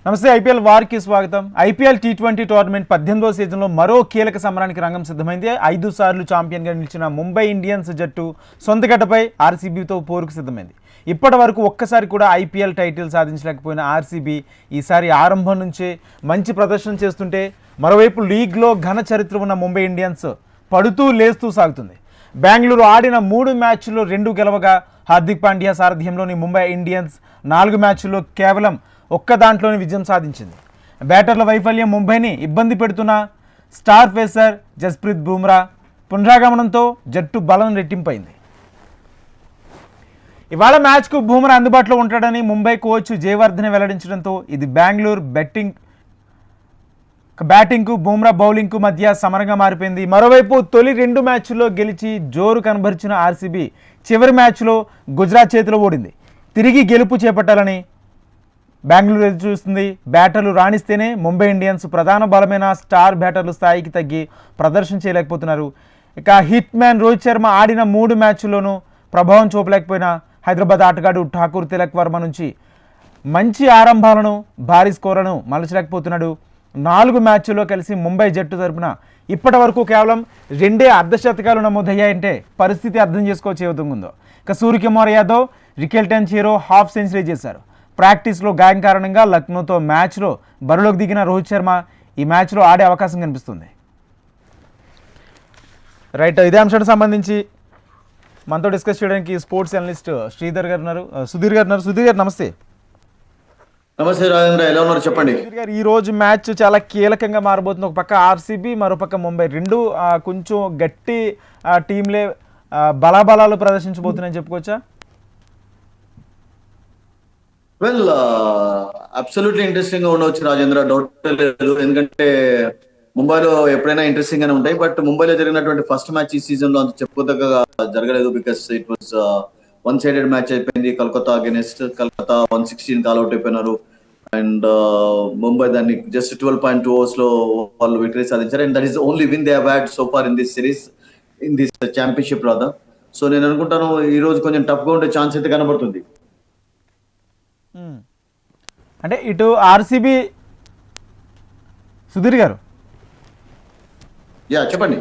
నమస్తే. ఐపీఎల్ వార్కి స్వాగతం. IPL T20 tournament 18వ సీజన్లో మరో కీలక సమరానికి రంగం సిద్ధమైంది. 5 సార్లు ఛాంపియన్గా నిలిచిన ముంబై ఇండియన్స్ జట్టు సొంతగడ్డపై ఆర్సీబీతో పోరుకు సిద్ధమైంది. ఇప్పటి వరకు ఒక్కసారి కూడా ఐపీఎల్ టైటిల్ సాధించలేకపోయిన ఆర్సీబీ ఈసారి ఆరంభం నుంచే మంచి ప్రదర్శన చేస్తుంటే, మరోవైపు లీగ్లో ఘన చరిత్ర ఉన్న ముంబై ఇండియన్స్ పడుతూ లేస్తూ సాగుతుంది. బెంగళూరు ఆడిన 3 మ్యాచ్ల్లో 2 గెలవగా హార్దిక్ పాండ్యా సారథ్యంలోని ముంబై ఇండియన్స్ 4 మ్యాచ్ల్లో కేవలం ఒక్క దాంట్లోని విజయం సాధించింది. బ్యాటర్ల వైఫల్యం ముంబైని ఇబ్బంది పెడుతున్న స్టార్ పేసర్ జస్ప్రీత్ బుమ్రా పునరాగమనంతో జట్టు బలం రెట్టింపైంది. ఇవాళ మ్యాచ్కు బుమ్రా అందుబాటులో ఉంటాడని ముంబై కోచ్ జయవర్ధనే వెల్లడించడంతో ఇది బెంగళూరు బ్యాటింగ్కు బుమ్రా బౌలింగ్కు మధ్య సమరంగా మారిపోయింది. మరోవైపు తొలి 2 మ్యాచ్ల్లో గెలిచి జోరు కనబరిచిన ఆర్సీబీ చివరి మ్యాచ్లో గుజరాత్ చేతిలో ఓడింది. తిరిగి గెలుపు చేపట్టాలని బెంగళూరు ఎదురు చూస్తుంది. బ్యాటర్లు రాణిస్తేనే ముంబై ఇండియన్స్ ప్రధాన బలమైన స్టార్ బ్యాటర్లు స్థాయికి తగ్గి ప్రదర్శన చేయలేకపోతున్నారు. ఇక హిట్ మ్యాన్ రోహిత్ శర్మ ఆడిన 3 మ్యాచ్ల్లోనూ ప్రభావం చూపలేకపోయినా హైదరాబాద్ ఆటగాడు ఠాకూర్ తిలక్ వర్మ నుంచి మంచి ఆరంభాలను భారీ స్కోర్లను మలచలేకపోతున్నాడు. 4 మ్యాచ్ల్లో కలిసి ముంబై జట్టు తరపున ఇప్పటి వరకు కేవలం 2 అర్ధశతకాలు నమోదయ్యాయంటే పరిస్థితి అర్థం చేసుకోవచ్చు ఏ విధంగా ఉందో. ఇక సూర్యకుమార్ యాదవ్, రికెల్టన్ చీరో హాఫ్ సెంచరీ చేశారు. ప్రాక్టీస్లో గాయం కారణంగా లక్నోతో మ్యాచ్లో బరిలోకి దిగిన రోహిత్ శర్మ ఈ మ్యాచ్లో ఆడే అవకాశం కనిపిస్తుంది. రైట్, ఇదే అంశానికి సంబంధించి మనతో డిస్కస్ చేయడానికి స్పోర్ట్స్ అనలిస్ట్ శ్రీధర్ గారు ఉన్నారు. సుధీర్ గారు నమస్తే. నమస్తే రాజేంద్ర, ఎలా ఉన్నారు చెప్పండి. సుధీర్ గారు, ఈ రోజు మ్యాచ్ చాలా కీలకంగా మారబోతుంది. ఒక పక్క ఆర్సీబీ, మరోపక్క ముంబై, రెండు కొంచెం గట్టి టీంలే బలాబలాలు ప్రదర్శించబోతున్నాయని చెప్పుకోవచ్చా? వెల్, అబ్సల్యూట్లీ ఇంట్రెస్టింగ్ గా ఉండవచ్చు రాజేంద్ర, డౌట్ లేదు. ఎందుకంటే ముంబైలో ఎప్పుడైనా ఇంట్రెస్టింగ్ గానే ఉంటాయి. బట్ ముంబైలో జరిగినటువంటి ఫస్ట్ మ్యాచ్ ఈ సీజన్ లో అంత చెప్పుకోదగ్గగా జరగలేదు. Because it was one sided match అయిపోయింది. కలకత్తా అగెనిస్ట్ కలకత్తా 116 కాల్అౌట్ అయిపోయినారు. అండ్ ముంబై దాన్ని జస్ట్ 12.2 overs లో వాళ్ళు విక్టరీ సాధించారు. And that is only win they have had so far in this series, in this championship రాదా. సో నేను అనుకుంటాను ఈ రోజు కొంచెం టఫ్ గా ఉండే ఛాన్స్ అయితే కనబడుతుంది. అంటే ఇటు ఆర్సీబీ, సుధీర్ గారు చెప్పండి.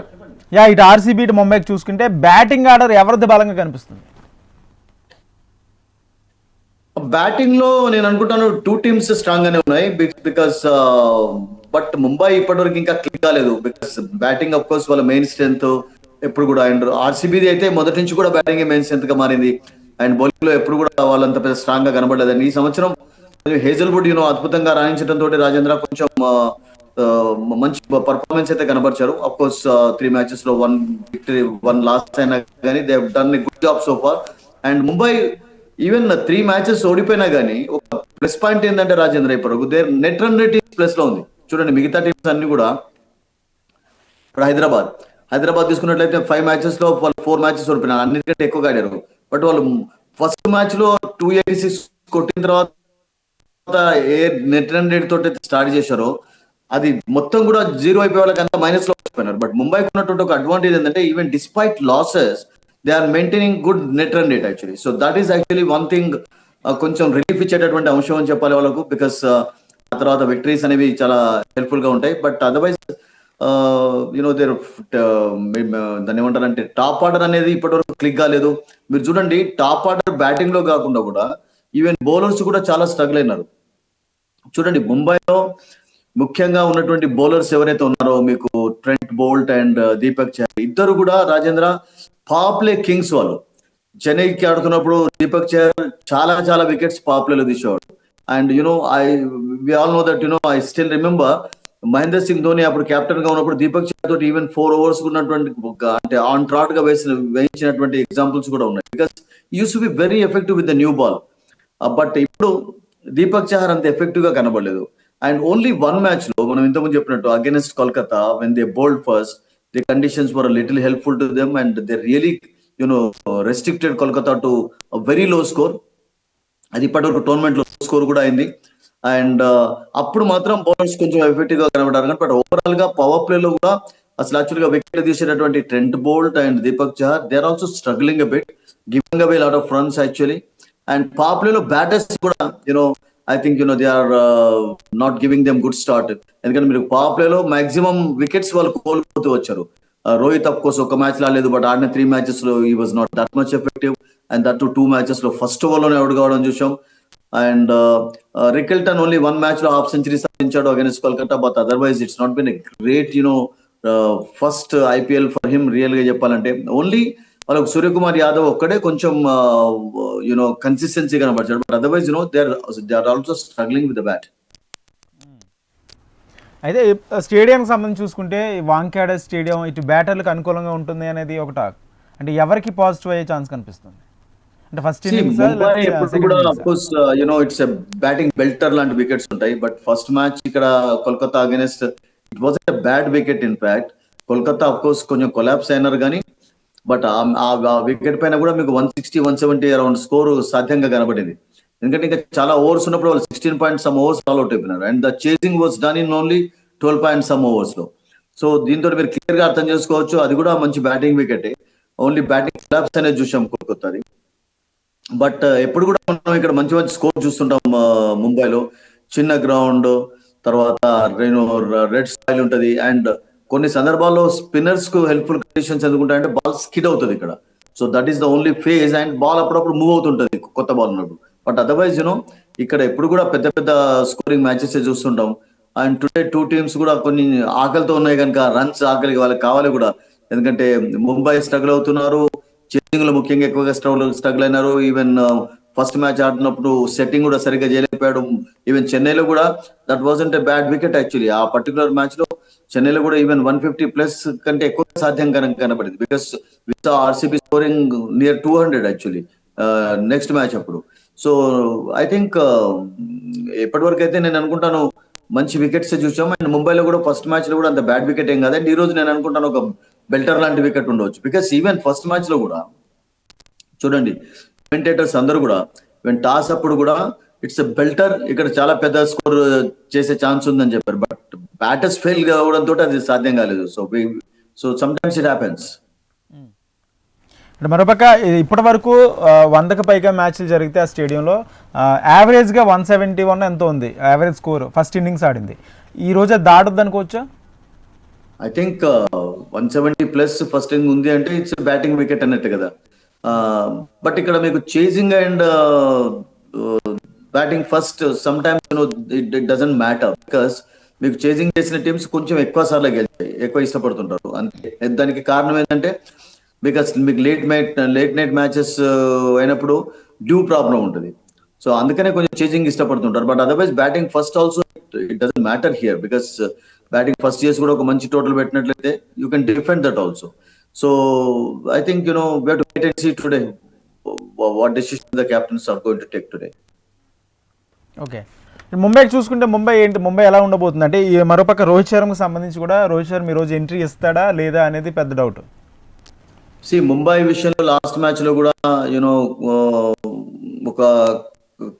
ఇటు ఆర్సీబీ, ఇటు ముంబైకి చూసుకుంటే బ్యాటింగ్ ఆర్డర్ ఎవరిది బలంగా కనిపిస్తుంది? బ్యాటింగ్ లో నేను అనుకుంటాను 2 teams స్ట్రాంగ్ గానే ఉన్నాయి. బికాస్ బట్ ముంబై ఇప్పటివరకు ఇంకా క్లిక్ కాలేదు. బికాస్ బ్యాటింగ్ అఫ్ కోర్స్ వాళ్ళ మెయిన్ స్ట్రెంత్ ఎప్పుడు కూడా. అండ్ ఆర్సీబీ అయితే మొదటి నుంచి కూడా బ్యాటింగ్ మెయిన్ స్ట్రెంత్ గా మారింది. అండ్ బౌలింగ్ లో ఎప్పుడు కూడా వాళ్ళంత పెద్ద స్ట్రాంగ్ గా కనబడలేదండి. ఈ సంవత్సరం హేజల్వుడ్ అద్భుతంగా రాణించడం తోటి రాజేంద్ర కొంచెం మంచి పర్ఫార్మెన్స్ అయితే కనబరిచారు. అఫ్ కోర్స్ 3 matches లో 1 victory 1 loss అయినా కానీ they have done a good job so far. And Mumbai even 3 matches ఓడిపోయినా కానీ ఒక ప్లస్ పాయింట్ ఏంటంటే రాజేంద్ర, ఇప్పుడు నెట్ రన్ రేట్ ప్లస్ లో ఉంది. చూడండి, మిగతా టీమ్స్ అన్ని కూడా ఇప్పుడు హైదరాబాద్ తీసుకున్నట్లయితే 5 matches లో వాళ్ళు 4 matches ఓడిపోయినారు, అన్నిటికంటే ఎక్కువగా ఆడారు. బట్ వాళ్ళు ఫస్ట్ మ్యాచ్ లో 286 కొట్టిన తర్వాత ఏ నెట్ రన్ రేట్ తోటి స్టార్ట్ చేశారో అది మొత్తం కూడా 0 అయిపోయే వాళ్ళకి అంతా మైనస్ లో వచ్చిపోయినారు. బట్ ముంబైకి ఉన్నటువంటి ఒక అడ్వాంటేజ్ ఏంటంటే even despite losses they are maintaining good net run rate actually. So that is actually one thing, కొంచెం రిలీఫ్ ఇచ్చేటటువంటి అంశం అని చెప్పాలి వాళ్ళకు. బికాస్ ఆ తర్వాత విక్టరీస్ అనేవి చాలా హెల్ప్ఫుల్ గా ఉంటాయి. బట్ అదర్వైజ్ దేర్ దాన్ని ఏమంటారంటే టాప్ ఆర్డర్ అనేది ఇప్పటివరకు క్లిక్ కాలేదు. మీరు చూడండి, టాప్ ఆర్డర్ బ్యాటింగ్ లో కాకుండా కూడా ఈవెన్ బౌలర్స్ కూడా చాలా స్ట్రగుల్ అయినారు. చూడండి, ముంబైలో ముఖ్యంగా ఉన్నటువంటి బౌలర్స్ ఎవరైతే ఉన్నారో మీకు Trent Boult and Deepak Chahar ఇద్దరు కూడా రాజేంద్ర పాప్లే కింగ్స్. వాళ్ళు చెన్నైకి ఆడుతున్నప్పుడు దీపక్ చహర్ చాలా వికెట్స్ పాప్లేలో తీసేవాడు. And we all know that I still remember Mahendra Singh Dhoni అప్పుడు కెప్టెన్ గా ఉన్నప్పుడు దీపక్ చహర్ తోటి ఈవెన్ 4 overs ఉన్నటువంటి అంటే ఆన్ ట్రాట్ గా వేయించినటువంటి ఎగ్జాంపుల్స్ కూడా ఉన్నాయి. Because use to be very effective with the new ball. But ఇప్పుడు దీపక్ చహర్ అంత ఎఫెక్టివ్ గా కనబడలేదు. అండ్ ఓన్లీ 1 match లో మనం ఇంతకుముందు చెప్పినట్టు against Kolkata when they bowled first, the conditions were little helpful to them and they really restricted Kolkata to very low score. అది ఇప్పటివరకు టోర్నమెంట్ లో స్కోర్ కూడా అయింది. అండ్ అప్పుడు మాత్రం బౌలర్స్ కొంచెం ఎఫెక్టివ్ గా కనబడ్డారు. కానీ బట్ ఓవరాల్ గా పవర్ ప్లే లో కూడా అసలు యాక్చువల్ గా వికెట్ తీసేటటువంటి Trent Boult and Deepak Chahar they are also struggling a bit, giving away lot of runs actually. And power play లో బ్యాటర్స్ కూడా I think they are not giving them good start. ఎందుకంటే మీరు పవర్ ప్లేలో మాక్సిమం వికెట్స్ వాళ్ళు కోల్పోతూ వచ్చారు. రోహిత్ అఫ్ కోర్స్ ఒక మ్యాచ్ రాలేదు, బట్ ఆడిన 3 matches లో ఈ was not that much effective. And that 2 matches లో ఫస్ట్ ఓవర్లోనే అవుట్ కావడం చూసాం. అండ్ రికెల్టన్ ఓన్లీ 1 match లో హాఫ్ సెంచరీ సాధించాడు against Kolkata, but otherwise it's not been a great first IPL for him. Real గా చెప్పాలంటే ఓన్లీ వాళ్ళకు సూర్యకుమార్ యాదవ్ ఒక్కడే కొంచెం కన్సిస్టెన్సీ కనబడ్డాడు, but otherwise they are also struggling with the bat. అయితే స్టేడియంకి సంబంధించి చూసుకుంటే వాంఖేడే స్టేడియం ఇటు బ్యాటర్లకు అనుకూలంగా ఉంటుంది అనేది ఒక టాక్. అంటే ఎవరికి పాజిటివ్ అయ్యే ఛాన్స్ కనిపిస్తుంది? అంటే ఫస్ట్ ఇన్నింగ్స్ ఇట్స్ బ్యాటింగ్ బెల్టర్ లాంటి వికెట్స్ ఉంటాయి, బట్ ఫస్ట్ మ్యాచ్ ఇక్కడ Kolkata against it was a bad wicket. In fact Kolkata of course కొంచెం కొలాప్స్ అయినారు కానీ, బట్ ఆ వికెట్ పైన కూడా మీకు 160, 170 అరౌండ్ స్కోర్ సాధ్యంగా కనబడింది. ఎందుకంటే ఇంకా చాలా ఓవర్స్ ఉన్నప్పుడు వాళ్ళు 16 ఓవర్స్ ఆల్ అవుట్ అయిపోయినారు. And the chasing was done in only 12 overs లో. సో దీంతో మీరు క్లియర్ గా అర్థం చేసుకోవచ్చు, అది కూడా మంచి బ్యాటింగ్ వికెటే. ఓన్లీ బ్యాటింగ్ క్లాప్స్ అనేది చూసాం కోల్కతాది. బట్ ఎప్పుడు కూడా మనం ఇక్కడ మంచి మంచి స్కోర్ చూస్తుంటాం ముంబైలో. చిన్న గ్రౌండ్, తర్వాత రెడ్ సాయిల్ ఉంటది, అండ్ కొన్ని సందర్భాల్లో స్పిన్నర్స్ కు హెల్ప్ఫుల్ కండిషన్స్ ఎందుకుంటాయంటే బాల్ స్కిడ్ అవుతుంది ఇక్కడ. So that is the only phase, and ball అప్పుడప్పుడు మూవ్ అవుతుంటది కొత్త బాల్ ఉన్నప్పుడు. బట్ అదర్వైజ్ ఇక్కడ ఎప్పుడు కూడా పెద్ద పెద్ద స్కోరింగ్ మ్యాచెస్ చూస్తుంటాం. అండ్ టుడే 2 teams కూడా కొన్ని ఆకలితో ఉన్నాయి కనుక రన్స్ ఆకలికి వాళ్ళకి కావాలి కూడా. ఎందుకంటే ముంబై స్ట్రగుల్ అవుతున్నారు, చేసింగ్ లో ముఖ్యంగా ఎక్కువగా స్ట్రగుల్ అయినారు. ఈవెన్ ఫస్ట్ మ్యాచ్ ఆడుతున్నప్పుడు సెట్టింగ్ కూడా సరిగ్గా చేయలేకపోయాడు. ఈవెన్ చెన్నైలో కూడా that wasn't a bad wicket actually. ఆ పర్టికులర్ మ్యాచ్ లో చెన్నైలో కూడా ఈవెన్ 150+ కంటే ఎక్కువ సాధ్యం కనబడింది, because with RCB scoring near 200 actually next match అప్పుడు. సో ఐ థింక్ ఎప్పటి వరకు అయితే నేను అనుకుంటాను మంచి వికెట్స్ చూసాం. అండ్ ముంబైలో కూడా ఫస్ట్ మ్యాచ్ లో కూడా అంత బ్యాడ్ వికెట్ ఏం కాదండి. ఈ రోజు నేను అనుకుంటాను ఒక బెల్టర్ లాంటి వికెట్ ఉండవచ్చు, బికాస్ ఈవెన్ ఫస్ట్ మ్యాచ్ లో కూడా చూడండి కమెంటేటర్స్ అందరూ కూడా ఈవెన్ టాస్ అప్పుడు కూడా ఇట్స్ ఎ బెల్టర్, ఇక్కడ చాలా పెద్ద స్కోర్ చేసే ఛాన్స్ ఉందని చెప్పారు. బట్ బ్యాటర్స్ ఫెయిల్ కావడంతో అది సాధ్యం కాలేదు. So some times it happens. అంటే మరోపక్క ఇప్పటి వరకు 100కి పైగా మ్యాచ్లు జరిగితే ఆ స్టేడియంలో యావరేజ్గా 171 ఎంతో ఉంది యావరేజ్ స్కోర్ ఫస్ట్ ఇన్నింగ్స్ ఆడింది. ఈ రోజు అది దాటద్దు అనుకోవచ్చా? ఐ థింక్ 170+ ఫస్ట్ ఇన్నింగ్ ఉంది అంటే ఇట్స్ బ్యాటింగ్ వికెట్ అన్నట్టు కదా. బట్ ఇక్కడ మీకు chasing and batting first some times it doesn't matter, because మీకు చేజింగ్ చేసిన టీమ్స్ కొంచెం ఎక్కువ సార్లు గెలిచాయి, ఎక్కువ ఇష్టపడుతుంటారు అంతే. దానికి కారణం ఏంటంటే బికాస్ మీకు లేట్ నైట్ మ్యాచెస్ అయినప్పుడు డ్యూ ప్రాబ్లం ఉంటుంది. సో అందుకనే కొంచెం చేజింగ్ ఇష్టపడుతుంటారు. But otherwise batting first also it doesn't matter here, because batting first చేసి కూడా ఒక మంచి టోటల్ పెట్టినట్లయితే you can defend that also. So I think we have to wait and see today what decision the captains are going to take today. Okay, ముంబైకి చూసుకుంటే ముంబై ఎలా ఉండబోతుంది అంటే ఈ మరోపక్క రోహిత్ శర్మకు సంబంధించి కూడా రోహిత్ శర్మ ఈరోజు ఎంట్రీ ఇస్తాడా లేదా అనేది పెద్ద డౌట్. ముంబై విషయంలో లాస్ట్ మ్యాచ్ లో కూడా ఒక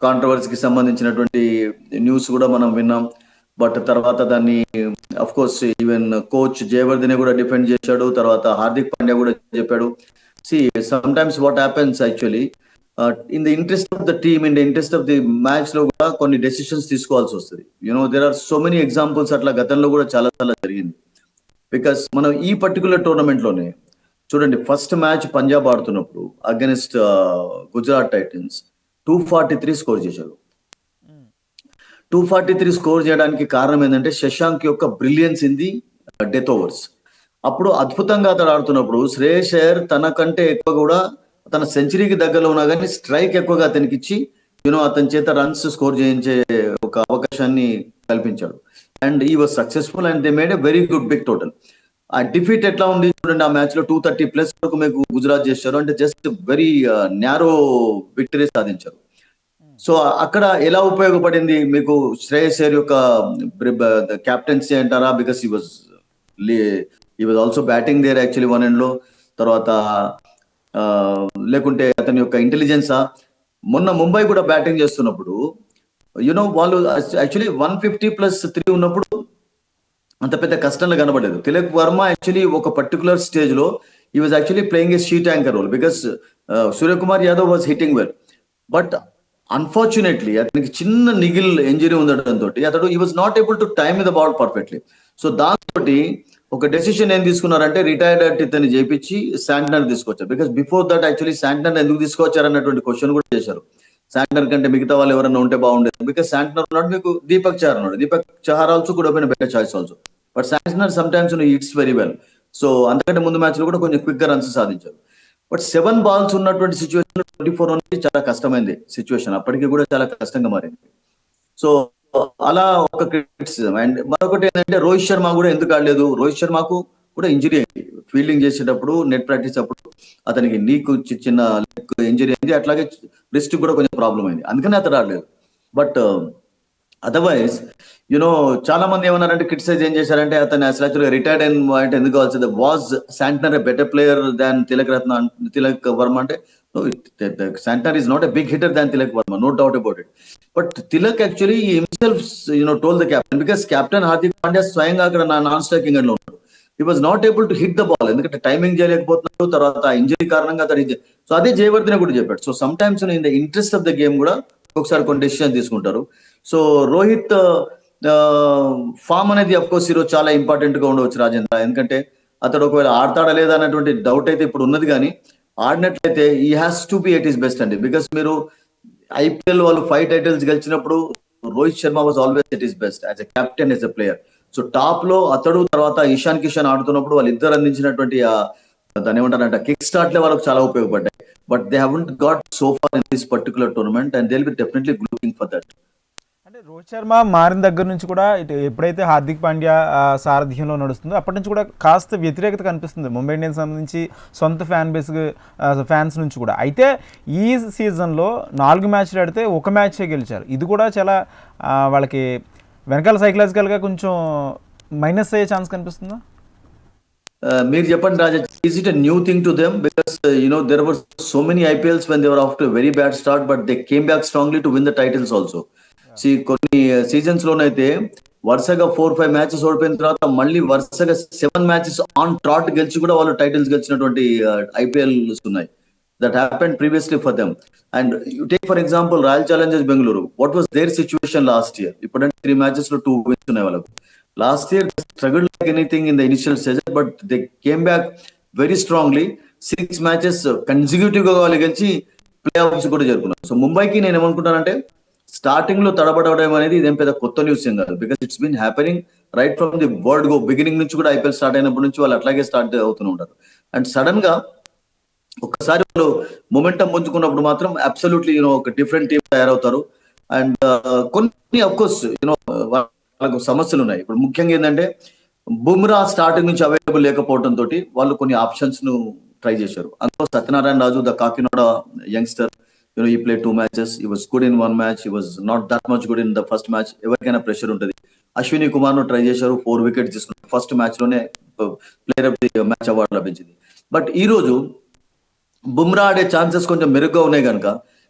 కాంట్రవర్సీకి సంబంధించినటువంటి న్యూస్ కూడా మనం విన్నాం. బట్ తర్వాత దాన్ని of course even coach Jayawardene కూడా డిఫెండ్ చేశాడు, తర్వాత హార్దిక్ పాండ్యా కూడా చెప్పాడు. Sometimes what happens actually in the interest of the team, in the interest of the match లో కూడా కొన్ని డెసిషన్స్ తీసుకోవాల్సి వస్తుంది. There are so many examples అట్లా గతంలో కూడా చాలా చాలా జరిగింది. బికాస్ మనం ఈ పర్టికులర్ టోర్నమెంట్ లోనే చూడండి, ఫస్ట్ మ్యాచ్ పంజాబ్ ఆడుతున్నప్పుడు అగెన్స్ట్ గుజరాత్ టైటన్స్ 243 స్కోర్ చేశారు. 243 స్కోర్ చేయడానికి కారణం ఏంటంటే శశాంక్ యొక్క brilliance in the death overs. అప్పుడు అద్భుతంగా అతను ఆడుతున్నప్పుడు శ్రేయస్ అయ్యర్ తనకంటే ఎక్కువ కూడా తన సెంచరీకి దగ్గరలో ఉన్నా కానీ స్ట్రైక్ ఎక్కువగా అతనికి ఇచ్చి అతని చేత రన్స్ స్కోర్ చేయించే ఒక అవకాశాన్ని కల్పించాడు. And he was successful and they made a very good big total. ఆ డిఫీట్ ఎట్లా ఉంది చూడండి, ఆ మ్యాచ్ లో 230+ వరకు మీకు గుజరాత్ చేశారు, అంటే జస్ట్ వెరీ న్యారో విక్టరీ సాధించారు. సో అక్కడ ఎలా ఉపయోగపడింది మీకు శ్రేయస్ అయ్యర్ యొక్క క్యాప్టెన్సీ అంటారా? Because he was also batting there actually 1 end లో. తర్వాత లేకుంటే అతని యొక్క ఇంటెలిజెన్సా? మొన్న ముంబై కూడా బ్యాటింగ్ చేస్తున్నప్పుడు వాళ్ళు యాక్చువల్లీ 150+3 ఉన్నప్పుడు అంత పెద్ద కష్టంలో కనబడలేదు. తిలక్ వర్మ యాక్చువల్లీ ఒక పర్టికులర్ స్టేజ్ లో ఈ was actually playing a sheet anchor role, because Suryakumar Yadav was hitting well. But unfortunately అతనికి చిన్న నిగిల్ ఇంజరీ ఉండడంతో అతడు he was not able to time the ball perfectly. So దాంతో ఒక డెసిషన్ ఏం తీసుకున్నారంటే రిటైర్డ్ ఇతన్ని చేపించి శాంట్నర్ తీసుకొచ్చారు. Because before that actually Santner ఎందుకు తీసుకొచ్చారు అన్నటువంటి క్వశ్చన్ కూడా చేశారు. శాంట్నర్ కంటే మిగతా వాళ్ళు ఎవరైనా ఉంటే బాగుండేది. బికాస్ శాంట్నర్ ఉన్నాడు, మీకు దీపక్ చహర్ ఉన్నాడు. దీపక్ చహర్ ఆల్సో కూడా better choice also. But Santner some times it's very well. So అంతకంటే ముందు మ్యాచ్ లో కూడా కొంచెం క్విక్ గా రన్స్ సాధించారు. బట్ 7 balls ఉన్నటువంటి సిచ్యువేషన్ 24 అనేది చాలా కష్టమైంది సిచ్యువేషన్, అప్పటికి కూడా చాలా కష్టంగా మారింది. సో అలా ఒక క్రిటిసిజం. అండ్ మరొకటి ఏంటంటే రోహిత్ శర్మ కూడా ఎందుకు ఆడలేదు, రోహిత్ శర్మకు కూడా ఇంజరీ అయింది ఫీల్డింగ్ చేసేటప్పుడు, నెట్ ప్రాక్టీస్ అప్పుడు అతనికి నీకు చిన్న లెగ్ ఇంజరీ అయింది, అట్లాగే రిస్ట్ కూడా కొంచెం ప్రాబ్లం అయింది, అందుకని అతను ఆడలేదు. బట్ అదర్వైజ్ చాలా మంది ఏమన్నారంటే క్రిటిసైజ్ ఏం చేశారంటే అతను అసలు రిటైర్డ్ అయిన అంటే ఎందుకు కావాల్సింది, was Santner a better player than Tilak Varma అంటే Santner is not a big hitter than Tilak Varma, no doubt about it. But Tilak actually himself told the captain, because captain Hardik Pandya స్వయంగా అక్కడ నాన్ స్ట్రైకింగ్ లో ఉన్నాడు. He was not able to hit the ball, ఎందుకంటే timing చేయలేకపోతున్నాడు, తర్వాత injury కారణంగా అతను. So అదే జయవర్ధనే కూడా చెప్పాడు. So sometimes in the interest of the game కూడా ఒకసారి కొన్ని డెసిషన్ తీసుకుంటారు. సో రోహిత్ ఫామ్ అనేది అఫ్ కోర్స్ ఈరోజు చాలా ఇంపార్టెంట్ గా ఉండవచ్చు రాజేంద్ర, ఎందుకంటే అతడు ఒకవేళ ఆడతాడా లేదా అన్నటువంటి డౌట్ అయితే ఇప్పుడు ఉన్నది, కానీ ఆడినట్లయితే ఈ has to be at is best అండి. బికాస్ మీరు ఐపీఎల్ వాళ్ళు 5 titles గెలిచినప్పుడు Rohit Sharma was always at is best as a captain, as a player. So top లో అతడు తర్వాత ఇషాన్ కిషన్ ఆడుతున్నప్పుడు వాళ్ళిద్దరు అందించినటువంటి దాని ఏమంటారంటే కిక్ స్టార్ట్లే వాళ్ళకి చాలా ఉపయోగపడ్డాయి. But they haven't got so far in this particular tournament and they will be definitely looking for that. అంటే రోహిత్ శర్మ మారిన దగ్గర నుంచి కూడా ఇటు ఎప్పుడైతే హార్దిక్ పాండ్యా సారథ్యంలో నడుస్తుందో అప్పటి నుంచి కూడా కాస్త వ్యతిరేకత కనిపిస్తుంది ముంబై ఇండియన్స్ సంబంధించి సొంత ఫ్యాన్స్ నుంచి కూడా. అయితే ఈ సీజన్లో 4 మ్యాచ్లు ఆడితే 1 మ్యాచే గెలిచారు. ఇది కూడా చాలా వాళ్ళకి వెనకాల సైకలాజికల్గా కొంచెం మైనస్ అయ్యే ఛాన్స్ కనిపిస్తుందా? మీరు చెప్పండి Raja, is it a new thing to them? Because there were so many IPLs when they were off to a very bad start, but they came back strongly to win the titles also. కొన్ని seasons లోనైతే వరుసగా 4-5 matches ఓడిపోయిన తర్వాత మళ్ళీ వరుసగా 7 matches on ట్రాట్ గెలిచి కూడా వాళ్ళు titles గెలిచినటువంటి IPLs ఉన్నాయి. That happened previously for them. And you take for example Royal Challengers Bengaluru, what was their situation last year? ఇప్పుడంటే 3 matches లో 2 wins ఉన్నాయి వాళ్ళకు. Last year struggled like anything in the initial stage, but they came back very strongly. 6 matches consecutive గా వాళ్ళు గెలిచి play offs కూడా జరుపుకున్నారు. So ముంబైకి నేను ఏమనుకుంటానంటే స్టార్టింగ్ లో తడబడడం అనేది ఇదేం పెద్ద కొత్త న్యూస్ ఏం కాదు, because it's been happening right from the world go beginning నుంచి కూడా IPL స్టార్ట్ అయినప్పటి నుంచి వాళ్ళు అట్లాగే స్టార్ట్ అవుతూ ఉంటారు. అండ్ సడన్ గా ఒక్కసారి వాళ్ళు మొమెంటం పుంజుకున్నప్పుడు మాత్రం అబ్సల్యూట్లీ ఒక డిఫరెంట్ టీమ్ తయారవుతారు. అండ్ కొన్ని అఫ్ కోర్స్ వాళ్ళకు సమస్యలు ఉన్నాయి. ఇప్పుడు ముఖ్యంగా ఏంటంటే బుమ్రా స్టార్టింగ్ నుంచి అవైలబుల్ లేకపోవడం తోటి వాళ్ళు కొన్ని ఆప్షన్స్ ను ట్రై చేశారు. అందులో Satyanarayana Raju, the Kakinada youngster, he played 2 matches. He was good in 1 match. He was not that much good in the first match. ఎవరికైనా ప్రెషర్ ఉంటుంది. అశ్విని కుమార్ ను ట్రై చేశారు, 4 wickets తీసుకున్నారు. ఫస్ట్ మ్యాచ్ లోనే player of the match award లభించింది. But ఈ రోజు బుమ్రా ఆడే ఛాన్సెస్ కొంచెం మెరుగ్గా ఉన్నాయి కనుక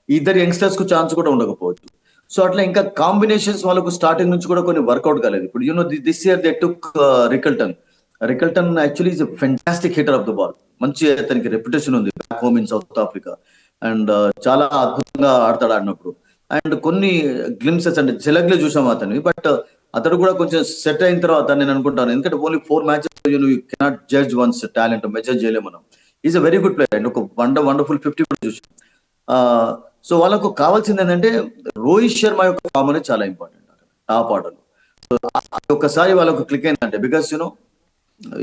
ఇద్దరు యంగ్స్టర్స్ కు ఛాన్స్ కూడా ఉండకపోవచ్చు. సో అట్లా ఇంకా కాంబినేషన్స్ వాళ్ళకు స్టార్టింగ్ నుంచి కూడా కొన్ని వర్కౌట్ కాలేదు. ఇప్పుడు this year they took Rickelton actually is a fantastic hitter of the ball. మంచి అతనికి రెప్యుటేషన్ ఉంది back home in south Africa. And చాలా అద్భుతంగా ఆడతాడు ఆడినప్పుడు. అండ్ కొన్ని గ్లిమ్సెస్ అంటే జలగ్లో చూసాం అతన్ని, బట్ అతడు కూడా కొంచెం సెట్ అయిన తర్వాత నేను అనుకుంటాను, ఎందుకంటే only 4 matches you cannot judge once talent, measure చేయలేము మనం. Is a very good player and ఒక వండర్ఫుల్ 50 కూడా చూసాం. సో వాళ్ళకు కావాల్సింది ఏంటంటే రోహిత్ శర్మ యొక్క ఫామ్ అనేది చాలా ఇంపార్టెంట్ టాప్ ఆర్డర్. సో ఒక్కసారి వాళ్ళకు క్లిక్ అయిందంటే, బికాస్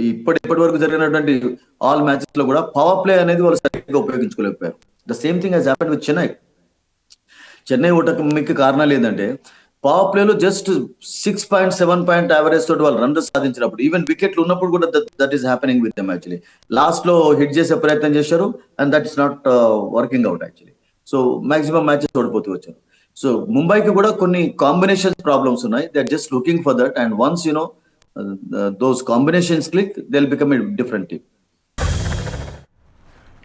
ఇప్పటి వరకు జరిగినటువంటి ఆల్ మ్యాచెస్ లో కూడా పవర్ ప్లే అనేది వాళ్ళు సరిగ్గా ఉపయోగించుకోలేకపోయారు. The same thing has happened with Chennai ఓటమికి కారణాలు ఏంటంటే పవర్ ప్లేలో జస్ట్ 6.7 యావరేజ్ తోటి వాళ్ళు రన్స్ సాధించినప్పుడు, ఈవెన్ వికెట్లు ఉన్నప్పుడు కూడా that is happening with them. Actually last లో హిట్ చేసే ప్రయత్నం చేశారు and that is not working out actually. So maximum matches ఓడిపోతూ వచ్చారు. సో ముంబైకి కూడా కొన్ని కాంబినేషన్ ప్రాబ్లమ్స్ ఉన్నాయి. They are just looking for that and once those combinations click, they'll become a different team.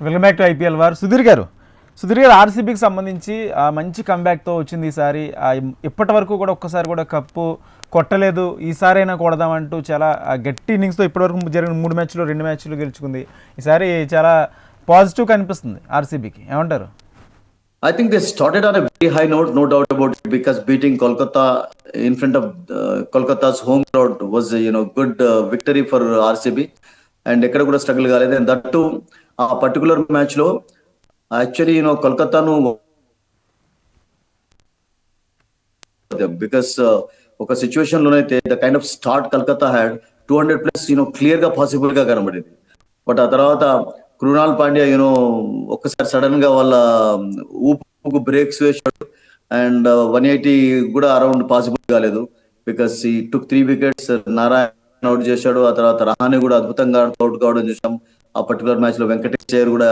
Welcome back to IPL war. Sudheer garu ఆర్సీబీకి సంబంధించి మంచి కంబ్యాక్తో వచ్చింది ఈసారి. ఇప్పటి వరకు కూడా ఒక్కసారి కూడా కప్పు కొట్టలేదు, ఈసారైనా కొడదామంటూ చాలా గట్టి ఇన్నింగ్స్తో ఇప్పటివరకు జరిగిన 3 మ్యాచ్లు 2 మ్యాచ్లు గెలుచుకుంది. ఈసారి చాలా పాజిటివ్ కనిపిస్తుంది ఆర్సీబీకి, ఏమంటారు? I think they started on a very high note, no doubt about it, because beating Kolkata in front of Kolkata's home crowd was good victory for RCB, and ఎక్కడ కూడా స్ట్రగుల్ కాలేదు. And that to a particular match లో actually కోల్కతాను because ఒక situation లోనైతే the kind of start Calcutta had 200+ clear గా possible గా కనబడింది. బట్ ఆ తర్వాత కృణాల్ పాండ్యా ఒక్కసారి సడన్ గా వాళ్ళ ఊపుకు బ్రేక్స్ వేశాడు, అండ్ 180 కూడా అరౌండ్ పాసిబుల్ కాలేదు బికాస్ ఈ టుక్ 3 వికెట్స్. నారాయణ అవుట్ చేశాడు, ఆ తర్వాత రహానే కూడా అద్భుతంగా అవుట్ కావడం చూసాం. ఆ పర్టికులర్ మ్యాచ్ లో వెంకటేష్ అయ్యర్ కూడా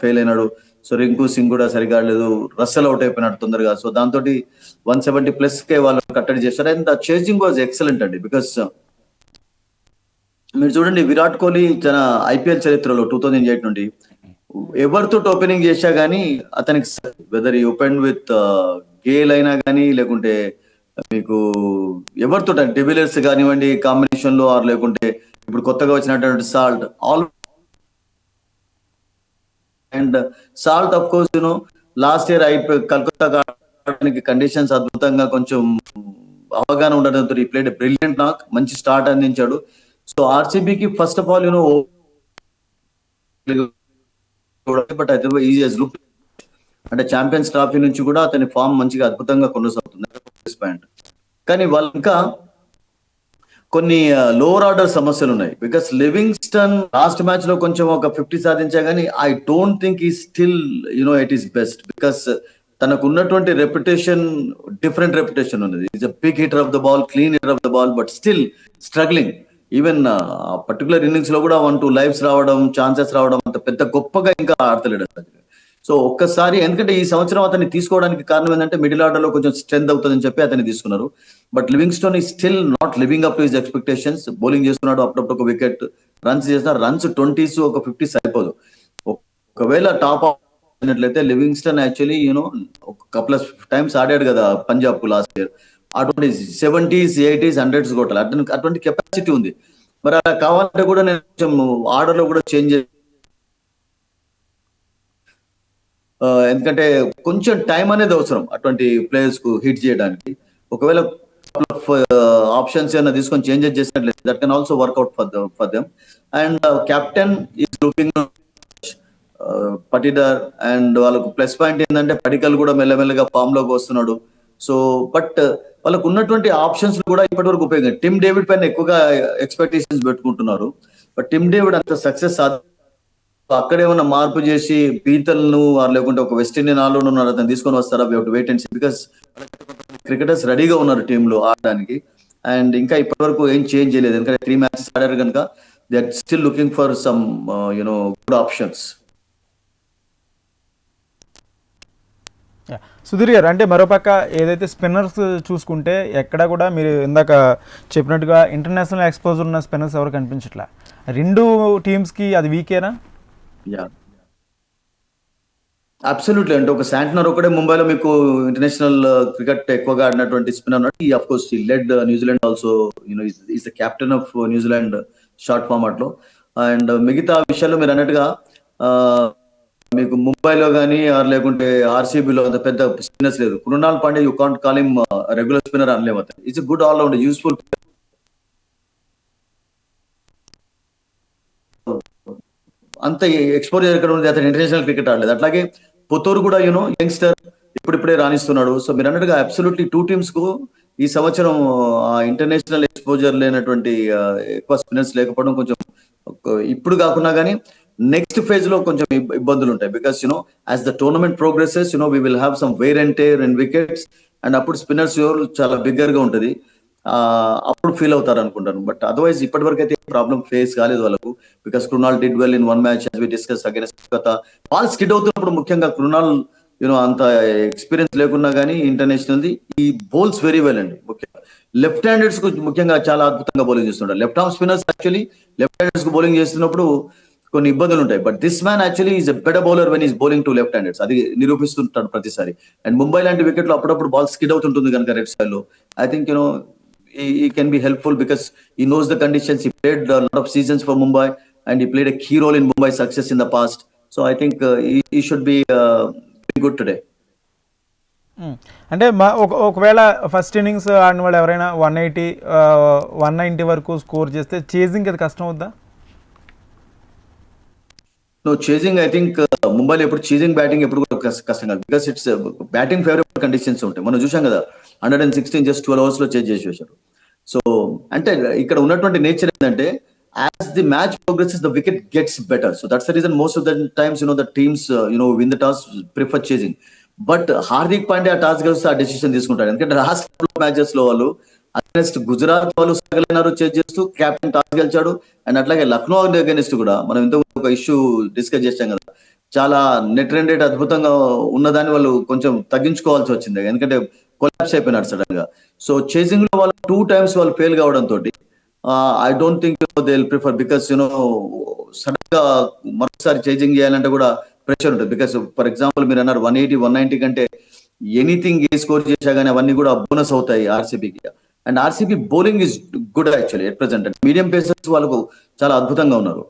ఫెయిల్ అయినాడు. సో రింకు సింగ్ కూడా సరిగా ఆడలేదు, రస్సెల్ అవుట్ అయిపోయినాడు తొందరగా. సో దాంతో 170+ కే వాళ్ళు కట్టడి చేశారు. And the chasing was excellent అండి, బికాస్ మీరు చూడండి విరాట్ కోహ్లీ తన ఐపీఎల్ చరిత్రలో 2008 నుండి ఎవరితో ఓపెనింగ్ చేశా గానీ అతనికి వెదర్ ఈ ఓపెన్ విత్ గేల్ అయినా కానీ, లేకుంటే మీకు ఎవరితో డివిలియర్స్ కానివ్వండి కాంబినేషన్ లో, ఆర్ లేకుంటే ఇప్పుడు కొత్తగా వచ్చినటువంటి salt, all and salt of course last year Calcutta conditions అద్భుతంగా కొంచెం అవగాహన ఉండడంతో ఈ ప్లేడ్ బ్రిలియంట్ నాక్, మంచి స్టార్ట్ అందించాడు. సో ఆర్సీబీకి ఫస్ట్ ఆఫ్ ఆల్ బట్ అయితే ఈజీ లుక్ అంటే ఛాంపియన్స్ ట్రాఫీ నుంచి కూడా అతని ఫామ్ మంచిగా అద్భుతంగా కొనసాగుతుంది. కానీ వాళ్ళు ఇంకా కొన్ని లోవర్ ఆర్డర్ సమస్యలు ఉన్నాయి. బికాస్ లివింగ్స్టన్ లాస్ట్ మ్యాచ్ లో కొంచెం ఒక 50 సాధించా కానీ I don't think he still it is best, because తనకు ఉన్నటువంటి రెప్యుటేషన్ డిఫరెంట్ రెప్యుటేషన్ ఉన్నది. Is a big hitter of the ball, clean hitter of the ball, but still struggling. Even particular innings లో కూడా 1-2 లైఫ్స్ రావడం, chances రావడం, అంత పెద్ద గొప్పగా ఇంకా ఆడతలేడు. సో ఒక్కసారి ఎందుకంటే ఈ సంవత్సరం అతన్ని తీసుకోవడానికి కారణం ఏంటంటే మిడిల్ ఆర్డర్ లో కొంచెం స్ట్రెంత్ అవుతుందని చెప్పి అతన్ని తీసుకున్నారు. బట్ లివింగ్స్టోన్ ఈ still not living up to his expectations. Bowling చేస్తున్నాడు, అప్పుడప్పుడు ఒక వికెట్, రన్స్ చేస్తున్నారు. రన్స్ 20s ఒక 50 సరిపోదు. ఒకవేళ టాప్ అయినట్లయితే లివింగ్స్టన్ యాక్చువల్లీ ఒక కపుల్ ఆఫ్ టైమ్స్ ఆడాడు కదా పంజాబ్ కు లాస్ట్ ఇయర్. అటువంటి 70s 80s 100s కొట్టాలి, అటువంటి కెపాసిటీ ఉంది. మరి అలా కావాలంటే కూడా నేను కొంచెం ఆర్డర్ లో కూడా చేంజ్, ఎందుకంటే కొంచెం టైం అనేది అవసరం అటువంటి ప్లేయర్స్ కు హిట్ చేయడానికి. ఒకవేళ ఆప్షన్స్ ఏమైనా తీసుకొని చేంజెస్ చేసినట్లయితే that can also work out for them. And captain is looking Patidar, and వాళ్ళకు ప్లస్ పాయింట్ ఏంటంటే పడికల్ కూడా మెల్లమెల్లగా ఫామ్ లోకి వస్తున్నాడు. సో బట్ వాళ్ళకు ఉన్నటువంటి ఆప్షన్స్ కూడా ఇప్పటి వరకు ఉపయోగం. టిమ్ డేవిడ్ పైన ఎక్కువగా ఎక్స్పెక్టేషన్స్ పెట్టుకుంటున్నారు, బట్ టిమ్ డేవిడ్ అంత సక్సెస్ అక్కడేమన్నా మార్పు చేసి పీతల్ను లేకుంటే ఒక వెస్ట్ ఇండియన్ ఆల్రౌండర్ ఉన్నారు అతను తీసుకొని వస్తారా? Wait and see, because cricketers రెడీగా ఉన్నారు టీమ్ లో ఆడడానికి. అండ్ ఇంకా ఇప్పటి వరకు ఏం చేంజ్ చేయలేదు, ఎందుకంటే 3 మ్యాచెస్ ఆడారు కనుక they are still looking for some good options. Sudhir garu, అంటే మరోపక్క ఏదైతే స్పిన్నర్స్ చూసుకుంటే ఎక్కడ కూడా మీరు ఇందాక చెప్పినట్టుగా ఇంటర్నేషనల్ ఎక్స్పోజర్ ఉన్న స్పిన్నర్స్ ఎవరు కనిపించట్లా. రెండు టీమ్స్కి అది వీకేనా? అబ్సల్యూట్లీ. అంటే ఒక శాంట్నర్ ఒకటే ముంబైలో మీకు ఇంటర్నేషనల్ క్రికెట్ ఎక్కువగా ఆడినటువంటి స్పిన్నర్ ఉన్నాడు. He of course he led New Zealand also is the captain of New Zealand short format లో. అండ్ మిగతా విషయాల్లో మీరు అన్నట్టుగా మీకు ముంబైలో కానీ లేకుంటే ఆర్సీబీలో అంత పెద్ద స్పిన్నర్స్ లేదు. Krunal Pandya you can't call him regular spinner అనలేము. అతను ఇట్స్ గుడ్ ఆల్రౌండర్, యూస్ఫుల్. అంత ఎక్స్పోజర్ ఎక్కడ ఉంది, అతను ఇంటర్నేషనల్ క్రికెట్ ఆడలేదు. అట్లాగే పుత్తూరు కూడా యంగ్స్టర్ ఇప్పుడిప్పుడే రాణిస్తున్నాడు. సో మీరు అన్నట్టుగా అబ్సల్యూట్లీ 2 టీమ్స్ కు ఈ సంవత్సరం ఇంటర్నేషనల్ ఎక్స్పోజర్ లేనటువంటి ఎక్కువ స్పిన్నర్స్ లేకపోవడం కొంచెం ఇప్పుడు కాకుండా కానీ నెక్స్ట్ ఫేజ్ లో కొంచెం ఇబ్బందులు ఉంటాయి. Because as the tournament progresses we will have some wear and tear and wickets, and అప్పుడు స్పిన్నర్స్ చాలా బిగ్గర్ గా ఉంటది, అప్పుడు ఫీల్ అవుతారు అనుకుంటాను. బట్ అదర్వైజ్ ఇప్పటి వరకు అయితే ప్రాబ్లం ఫేస్ కాలేదు వాళ్ళకు, because Krunal did well in 1 match as we discussed against Kolkata. Ball skid అవుతున్నప్పుడు ముఖ్యంగా కృణాల్ అంత ఎక్స్పీరియన్స్ లేకున్నా కానీ ఇంటర్నేషనల్ ఈ బౌల్స్ వెరీ వెల్ అండి. ముఖ్యంగా లెఫ్ట్ హ్యాండర్స్ కు ముఖ్యంగా చాలా అద్భుతంగా బౌలింగ్ చేస్తుంటారు. Left arm spinners actually left handers కు బౌలింగ్ చేస్తున్నప్పుడు కొన్ని ఇబ్బందులు ఉంటాయి. But this man actually is a better bowler when is bowling to left handers, అది నిరూపిస్తుంటాడు ప్రతిసారి. అండ్ ముంబై లాంటి వికెట్ లో అప్పుడప్పుడు బాల్ స్కిడ్ అవుతుంటుంది కనుక రెడ్ సైడ్ లో I think he can be helpful because he knows the conditions. He played a lot of seasons for Mumbai and he played a key role in Mumbai's success in the past. So I think he should be good today. అంటే ఒకవేళ first innings ఆడిన వాళ్ళు ఎవరైనా 180 190 వరకు score చేస్తే chasing అది కష్టం అవుద్దా? చేజింగ్ ఐ థింక్ ముంబైలో ఎప్పుడు చేజింగ్ బ్యాటింగ్ ఎప్పుడు కూడా కష్టం కాదు, because it's batting favourable conditions ఉంటాయి. మనం చూసాం కదా 116 జస్ట్ 12 hours లో చేంజ్ చేసేసారు. సో అంటే ఇక్కడ ఉన్నటువంటి నేచర్ ఏంటంటే as the match progresses the wicket gets better. So that's the reason most of the times the teams win the toss prefer chasing. But Hardik Pandya ఆ టాస్ గెలిస్తే ఆ డెసిషన్ తీసుకుంటాడు. ఎందుకంటే లాస్ట్ మ్యాచెస్ లో వాళ్ళు అగెన్స్ట్ గుజరాత్ వాళ్ళు సగలైనారు చేంజ్ చేస్తూ క్యాప్టెన్ టాస్ గెలిచాడు. అండ్ అట్లాగే లక్నో అగెన్స్ట్ కూడా మనం ఇంత ఒక ఇష్యూ డిస్కస్ చేసాం కదా, చాలా నెట్ రన్ రేట్ అద్భుతంగా ఉన్నదాన్ని వాళ్ళు కొంచెం తగ్గించుకోవాల్సి వచ్చింది, ఎందుకంటే కొలాప్స్ అయిపోయినారు సడన్ గా. సో చేసింగ్ లో వాళ్ళు 2 times వాళ్ళు ఫెయిల్ కావడం తోటి I don't think they will prefer, because sudden గా మరోసారి చేజింగ్ చేయాలంటే కూడా ప్రెషర్ ఉంటుంది. బికాస్ ఫర్ ఎగ్జాంపుల్ మీరు అన్నారు 180 190 కంటే ఎనీథింగ్ ఏ స్కోర్ చేసా కానీ అవన్నీ కూడా బోనస్ అవుతాయి ఆర్సీబీకి. And RCB bowling is good actually at present. Medium pacers వాళ్ళకు చాలా అద్భుతంగా ఉన్నారు.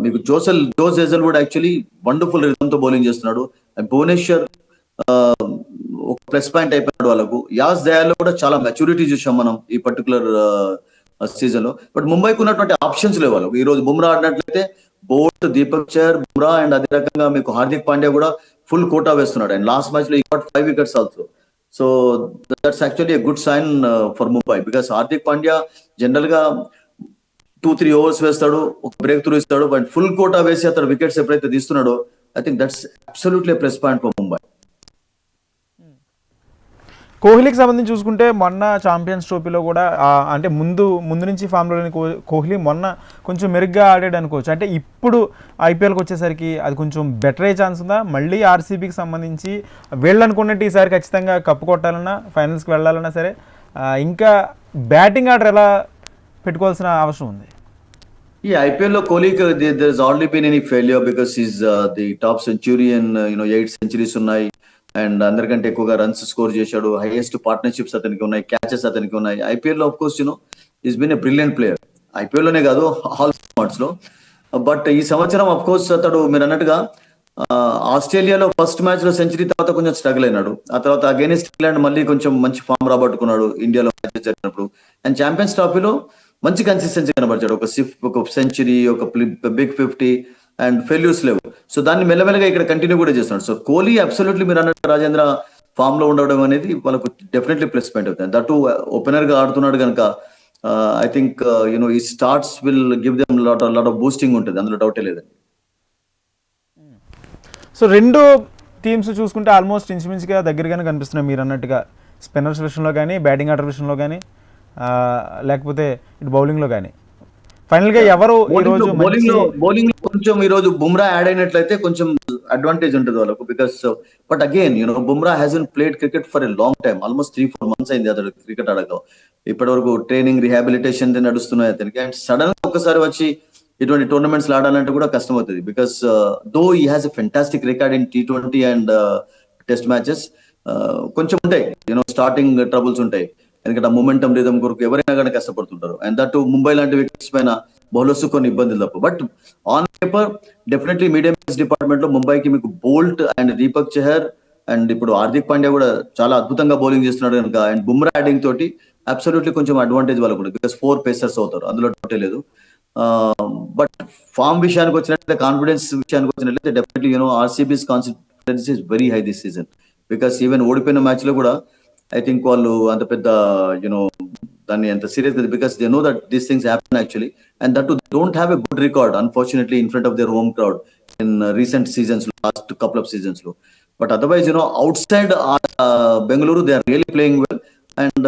మీకు జోస్ హేజల్ కూడా యాక్చువల్లీ వండర్ఫుల్ రిథమ్ తో బౌలింగ్ చేస్తున్నాడు. అండ్ భువనేశ్వర్ ఒక ప్లస్ పాయింట్ అయిపోయినాడు వాళ్ళకు. యాస్ దయాల్లో కూడా చాలా మెచ్యూరిటీ చూసాం మనం ఈ పర్టికులర్ సీజన్ లో. బట్ ముంబైకి ఉన్నటువంటి ఆప్షన్స్ లేవు వాళ్ళకు. ఈ రోజు బుమ్రా ఆడినట్లయితే బోల్ట్, దీపక్ చహర్, బుమ్రా అండ్ అదే రకంగా మీకు హార్దిక్ పాండ్యా కూడా ఫుల్ కోటా వేస్తున్నాడు. అండ్ లాస్ట్ మ్యాచ్ లో he got 5 wickets also. So that's actually a good sign for Mumbai, because Hardik Pandya general గా 2-3 overs వేస్తాడు, ఒక బ్రేక్ త్రూ ఇస్తాడు. బట్ ఫుల్ కోటా వేసి అతను వికెట్స్ ఎప్పుడైతే తీస్తున్నాడో I think that's absolutely plus point for Mumbai. కోహ్లీకి సంబంధించి చూసుకుంటే మొన్న ఛాంపియన్స్ ట్రోఫీలో కూడా అంటే ముందు నుంచి ఫామ్లోని కోహ్లీ మొన్న కొంచెం మెరుగ్గా ఆడాడు అనుకోవచ్చు. అంటే ఇప్పుడు ఐపీఎల్కి వచ్చేసరికి అది కొంచెం బెటర్ అయ్యే ఛాన్స్ ఉందా? మళ్ళీ ఆర్సీబీకి సంబంధించి వీళ్ళు అనుకున్నట్టు ఈసారి ఖచ్చితంగా కప్పు కొట్టాలన్నా, ఫైనల్స్కి వెళ్ళాలన్నా సరే ఇంకా బ్యాటింగ్ ఆర్డర్ ఎలా పెట్టుకోవాల్సిన అవసరం ఉంది? ఈ ఐపీఎల్ లో కోహ్లీకి there has already been any failure because he's the top centurion. 8 centuries ఉన్నాయి అండ్ అందరికంటే ఎక్కువగా రన్స్ స్కోర్ చేశాడు. హైయెస్ట్ పార్ట్నర్షిప్స్ అతనికి ఉన్నాయి, క్యాచెస్ అతనికి ఉన్నాయి. ఐపీఎల్ లో of course is been a brilliant player, IPL లోనే కాదు ఆల్ ఫార్మాట్స్ లో. బట్ ఈ సంవత్సరం ఆఫ్ కోర్స్ అతడు మీరు అన్నట్టుగా ఆస్ట్రేలియాలో ఫస్ట్ మ్యాచ్ లో సెంచరీ తర్వాత కొంచెం స్ట్రగుల్ అయినాడు. ఆ తర్వాత అగైనెస్ట్ ఇంగ్లాండ్ మళ్ళీ కొంచెం మంచి ఫామ్ రాబట్టుకున్నాడు ఇండియాలో మ్యాచెస్ జరిగినప్పుడు. అండ్ ఛాంపియన్స్ ట్రోఫీలో మంచి కన్సిస్టెన్సీ కనబరిచాడు. ఒక సెంచరీ, ఒక బిగ్ 50 అండ్ ఫెయిల్యూర్స్ లేవు. సో దాన్ని మెల్లమెల్లగా ఇక్కడ కంటిన్యూ కూడా చేస్తున్నాడు. సో కోహ్లీ అబ్సల్యూట్లీ మీరు అన్నట్టు రాజేంద్ర ఫామ్ లో ఉండడం అనేది వాళ్ళకు డెఫినెట్లీ ప్లస్ పాయింట్ అవుతుంది. దట్ ఓపెనర్ గా ఆడుతున్నాడు కనుక ఐ థింక్ ఈ starts will give them lot of boosting ఉంటుంది, అందులో డౌటే లేదండి. సో రెండు టీమ్స్ చూసుకుంటే ఆల్మోస్ట్ ఇంచుమించుగా దగ్గరగానే కనిపిస్తున్నాయి మీరు అన్నట్టుగా, స్పిన్నర్స్ విషయంలో కానీ, బ్యాటింగ్ ఆర్డర్ విషయంలో కానీ, లేకపోతే ఇటు బౌలింగ్లో కానీ. ఫైనల్ గా ఎవరు బౌలింగ్ లో కొంచెం ఈ రోజు బుమ్రా యాడ్ అయినట్లయితే కొంచెం అడ్వాంటేజ్ ఉంటుంది వాళ్ళకు. Because but again Bumrah hasn't played cricket for a long time, almost 3-4 months అయింది అతడు క్రికెట్ ఆడక. ఇప్పటి వరకు ట్రైనింగ్, రిహాబిలిటేషన్ నడుస్తున్నాయి అతనికి. అండ్ సడన్ గా ఒకసారి వచ్చి ఇటువంటి టోర్నమెంట్స్ ఆడాలంటే కూడా కష్టం అవుతుంది. Because though he has a fantastic record in T20 and test matches. కొంచెం ఉంటాయి స్టార్టింగ్ ట్రబుల్స్ ఉంటాయి, ఎందుకంటే మొమెంటం రిథమ్ కొరకు ఎవరైనా కానీ కష్టపడుతుంటారు. అండ్ దట్ ముంబై లాంటి వికెట్స్ పైన బౌలర్స్ కొన్ని ఇబ్బందులు తప్పు. But on paper definitely medium pace department లో ముంబైకి మీకు Boult and Deepak Chahar and ఇప్పుడు హార్దిక్ పాండ్యా కూడా చాలా అద్భుతంగా బౌలింగ్ చేస్తున్నాడు కనుక, అండ్ బుమ్రా యాడింగ్ తోటి అబ్సల్యూట్లీ కొంచెం అడ్వాంటేజ్ వాళ్ళకు కూడా, బికాస్ 4 pacers అవుతారు, అందులో డౌటే లేదు. బట్ ఫామ్ విషయానికి వచ్చినట్లయితే, కాన్ఫిడెన్స్ విషయానికి వచ్చినట్లయితే definitely RCB's confidence is very high this season. Because even ఓడిపోయిన మ్యాచ్ లో కూడా ఐ థింక్ వాళ్ళు అంత పెద్ద దాన్ని అంత serious, because they know that these things happen actually. And that don't have a good record unfortunately in front of their home crowd in recent seasons లో, last couple of seasons లో. But otherwise outside Bengaluru they are really playing well. And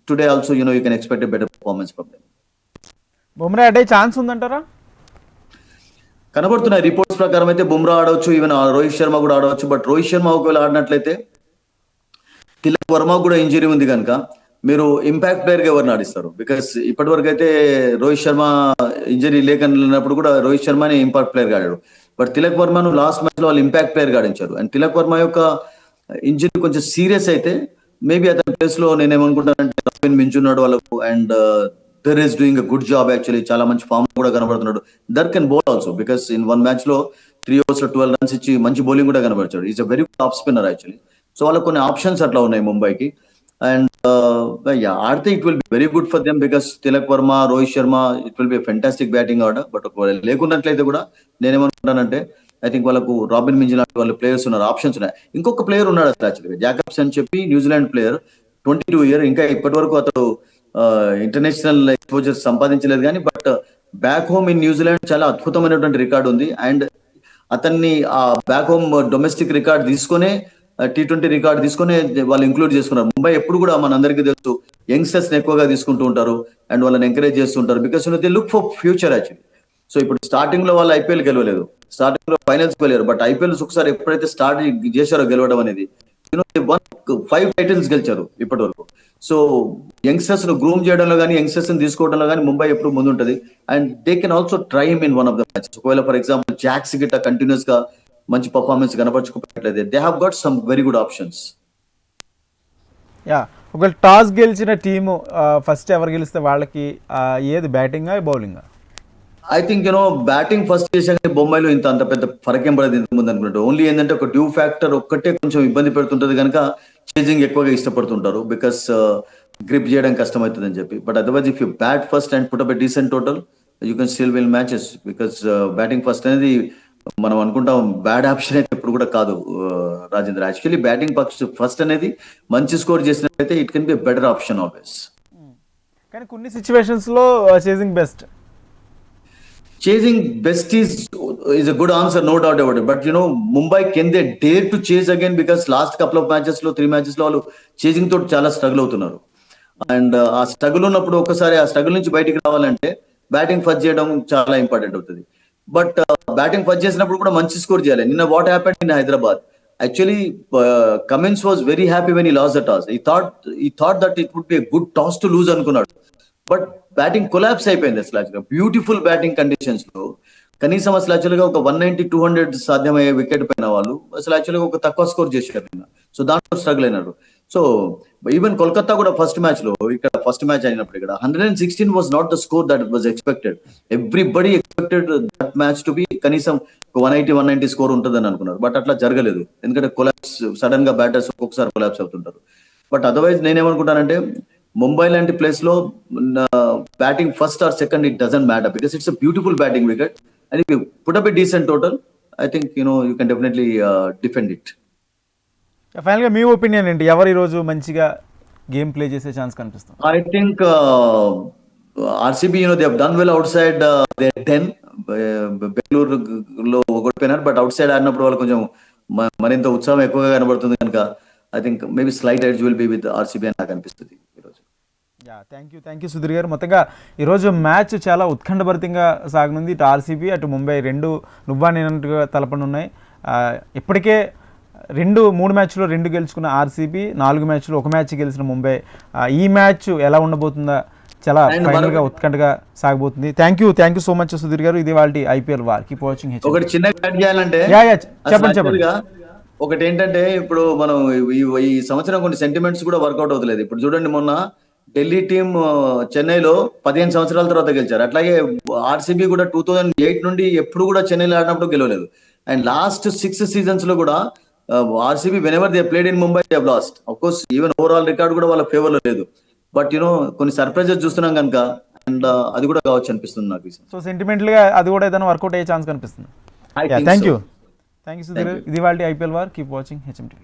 today also you can expect a better performance from them. Bumrah ఆడే chance ఉందంటారా? కనబడుతున్నాయి reports ప్రకారం అయితే బుమ్రా ఆడవచ్చు, even Rohit Sharma కూడా ఆడవచ్చు. బట్ రోహిత్ శర్మ ఒకవేళ ఆడినట్లయితే తిలక్ వర్మ కూడా ఇంజరీ ఉంది కనుక మీరు ఇంపాక్ట్ ప్లేయర్ గా ఎవరిని ఆడిస్తారు? బికాస్ ఇప్పటి వరకు అయితే రోహిత్ శర్మ ఇంజరీ లేకున్నప్పుడు కూడా రోహిత్ శర్మని ఇంపాక్ట్ ప్లేయర్ గా ఆడాడు. బట్ తిలక్ వర్మను లాస్ట్ మ్యాచ్ లో వాళ్ళు ఇంపాక్ట్ ప్లేయర్ గా ఆడించారు. అండ్ తిలక్ వర్మ యొక్క ఇంజరీ కొంచెం సీరియస్ అయితే మేబీ అతని ప్లేస్ లో నేనేమనుకుంటానంటే రవీన్ మించున్నాడు వాళ్ళకు. అండ్ దర్ is doing a good job actually, చాలా మంచి ఫామ్ కూడా కనబడుతున్నాడు. దర్ can bowl also, because in 1 match లో 3 overs లో 12 runs ఇచ్చి మంచి బౌలింగ్ కూడా కనబరిచాడు. Is a very top spinner actually. So వాళ్ళకి కొన్ని ఆప్షన్స్ అట్లా ఉన్నాయి ముంబైకి. అండ్ ఆడితే it will be very good for them because Tilak Varma, Rohit Sharma, it will be fantastic batting order. But ఒకవేళ లేకున్నట్లయితే కూడా నేనేమనుకుంటానంటే ఐ థింక్ వాళ్ళకు రాబిన్ మింజ్ లాంటి వాళ్ళు ప్లేయర్స్ ఉన్నారు, ఆప్షన్స్ ఉన్నాయి. ఇంకొక ప్లేయర్ ఉన్నాడు అసలు యాక్చువల్గా, జాకబ్స్ అని చెప్పి న్యూజిలాండ్ ప్లేయర్, 22 ఇయర్, ఇంకా ఇప్పటి వరకు అతడు ఇంటర్నేషనల్ ఎక్స్పోజర్ సంపాదించలేదు కానీ but back home in New Zealand చాలా అద్భుతమైనటువంటి రికార్డు ఉంది. అండ్ అతన్ని ఆ బ్యాక్ హోమ్ డొమెస్టిక్ రికార్డ్ తీసుకునే T20 రికార్డ్ తీసుకునే వాళ్ళు ఇంక్లూడ్ చేసుకున్నారు. ముంబై ఎప్పుడు కూడా మనందరికీ తెలుసు యంగ్స్టర్స్ ఎక్కువగా తీసుకుంటూ ఉంటారు అండ్ వాళ్ళని ఎంకరేజ్ చేస్తుంటారు because they look for future actually. So ఇప్పుడు స్టార్టింగ్ లో వాళ్ళు ఐపీఎల్ గెలవలేదు, స్టార్టింగ్ లో ఫైనల్స్ వెళ్ళారు, బట్ ఐపీఎల్ ఒకసారి ఎప్పుడైతే స్టార్ట్ చేశారో గెలవడం అనేది, 5 టైటిల్స్ గెలిచారు ఇప్పటి వరకు. సో యంగ్స్టర్స్ ను గ్రూమ్ చేయడంలో కానీ యంగ్స్టర్స్ ని తీసుకోవడంలో కానీ ముంబై ఎప్పుడు ముందు ఉంటుంది. And they can also try him in one of the matches. ఒకవేళ ఫర్ ఎగ్జాంపుల్ జాక్స్ గిట్ట కంటిన్యూస్ గా మంచి పర్ఫార్మెన్స్ కనపరచుకోవట్లేదు, they have got some very good options. Yeah, ఒకవేళ టాస్ గెలిచిన టీము ఫస్ట్ ఎవరు గెలిస్తే వాళ్ళకి ఏది బ్యాటింగా బౌలింగా? ఐ థింక్ బ్యాటింగ్ ఫస్ట్ చేసాక బొంబాయిలో అంత పెద్ద ఫరకేం పడదు ఇంత ముందు అనుకుంటారు. ఓన్లీ ఏంటంటే ఒక డ్యూ ఫ్యాక్టర్ ఒక్కటే కొంచెం ఇబ్బంది పెడుతుంటది కనుక చేజింగ్ ఎక్కువగా ఇష్టపడుతుంటారు బికాస్ గ్రిప్ చేయడం కష్టం అవుతుంది అని చెప్పి. But otherwise if you bat first and put up a decent total you can still will matches because batting first అనేది మనం అనుకుంటాం బ్యాడ్ ఆప్షన్ అయితే ఎప్పుడు కూడా కాదు రాజేంద్ర. యాక్చువల్లీ బ్యాటింగ్ ఫస్ట్ అనేది మంచి స్కోర్ చేసినట్లయితే it can be better option always. కానీ కొన్ని సిచ్యువేషన్స్ లో chasing best. Chasing best is a good answer, no doubt about it. But Mumbai, can they dare to chase again? Because last couple of matches లో 3 matches లో వాళ్ళు chasing తోటి చాలా struggle అవుతున్నారు. And ఆ స్ట్రగుల్ ఉన్నప్పుడు ఒకసారి ఆ స్ట్రగుల్ నుంచి బయటికి రావాలంటే బ్యాటింగ్ ఫస్ట్ చేయడం చాలా ఇంపార్టెంట్ అవుతుంది. బట్ బ్యాటింగ్ ఫస్ట్ చేసినప్పుడు కూడా మంచి స్కోర్ చేయాలి. నిన్న what happened in Hyderabad, actually Cummins was very happy when he lost the toss. He thought that it would be a good toss to lose అనుకున్నాడు. But batting collapse అయిపోయింది అసలు. యాక్చువల్గా beautiful batting conditions లో కనీసం అసలు యాక్చువల్గా ఒక 190-200 సాధ్యమయ్యే వికెట్ పైన వాళ్ళు అసలు యాక్చువల్గా ఒక తక్కువ స్కోర్ చేశారు నిన్న. సో దాంట్లో స్ట్రగుల్ అయినారు. సో ఈవెన్ కోల్కతా కూడా ఫస్ట్ మ్యాచ్ లో, ఇక్కడ ఫస్ట్ మ్యాచ్ అయినప్పుడు ఇక్కడ 116 was not the score that was expected. Everybody expected that match to be కనీసం 180-190 స్కోర్ ఉంటుందని అనుకున్నారు. బట్ అట్లా జరగలేదు, ఎందుకంటే కొలాప్స్ సడన్ గా బ్యాటర్స్ ఒక్కొక్కసారి కొలాప్స్ అవుతుంటారు. బట్ అదర్వైజ్ నేనేమనుకుంటానంటే ముంబై లాంటి ప్లేస్ లో batting first or second it doesn't matter because it's a beautiful batting wicket and if you put up a decent total I think you can definitely defend it. Final గా మీ opinion ఏంటి? ఎవరు ఈ రోజు మంచిగా game play చేసే chance కనిపిస్తుంది? I think RCB they have done well outside their 10. బెంగళూరులో ఓడిపోయినారు, but out side ఆడినప్పుడు వాళ్ళు కొంచెం మరింత ఉత్సాహం ఎక్కువగా కనబడుతుంది కనుక I think maybe slight edge will be with RCB అని నాకు అనిపిస్తుంది ఈరోజు. థ్యాంక్ యూ సుధీర్ గారు. మొత్తంగా ఈరోజు మ్యాచ్ చాలా ఉత్కంఠభరితంగా సాగనుంది. ఇటు ఆర్సీబీ అటు ముంబై రెండు నువ్వా నేనంటుగా తలపనున్నాయి. ఇప్పటికే 3 మ్యాచ్లో 2 గెలుచుకున్న ఆర్సీబీ, 4 మ్యాచ్లో 1 మ్యాచ్ గెలిచిన ముంబై. ఈ మ్యాచ్ ఎలా ఉండబోతుందా చాలా ఫైనల్గా ఉత్కంఠగా సాగబోతుంది. Thank you so much Sudheer garu. ఇది వాళ్ళ IPL వార్. Keep watching. ఒకటి చిన్నగా యాడ్ చేయాలంటే చెప్పండి. ఒకటి ఏంటంటే ఇప్పుడు మనం ఈ సంవత్సరం కొన్ని సెంటిమెంట్స్ కూడా వర్కౌట్ అవుతలేదు. ఇప్పుడు చూడండి, మొన్న ఢిల్లీ టీం చెన్నైలో 15 సంవత్సరాల తర్వాత గెలిచారు. అట్లాగే ఆర్సీబీ కూడా 2008 నుండి ఎప్పుడు కూడా చెన్నైలో ఆడినప్పుడు గెలవలేదు. అండ్ లాస్ట్ 6 seasons లో కూడా RCB whenever they played in Mumbai they have lost. Of course even overall record కూడా వాళ్ళ ఫేవర్ లో లేదు. బట్ కొన్ని సర్ప్రైజెస్ చూస్తున్నాం కనుక అండ్ అది కూడా కావచ్చు అనిపిస్తుంది నాకు. సో సెంటిమెంటల్ గా అది కూడా ఏదైనా వర్కౌట్ అయ్యే ఛాన్స్ కనిపిస్తుంది. Thank you Sudheer. ఇది వాళ్ళ IPL war. Keep watching HM TV.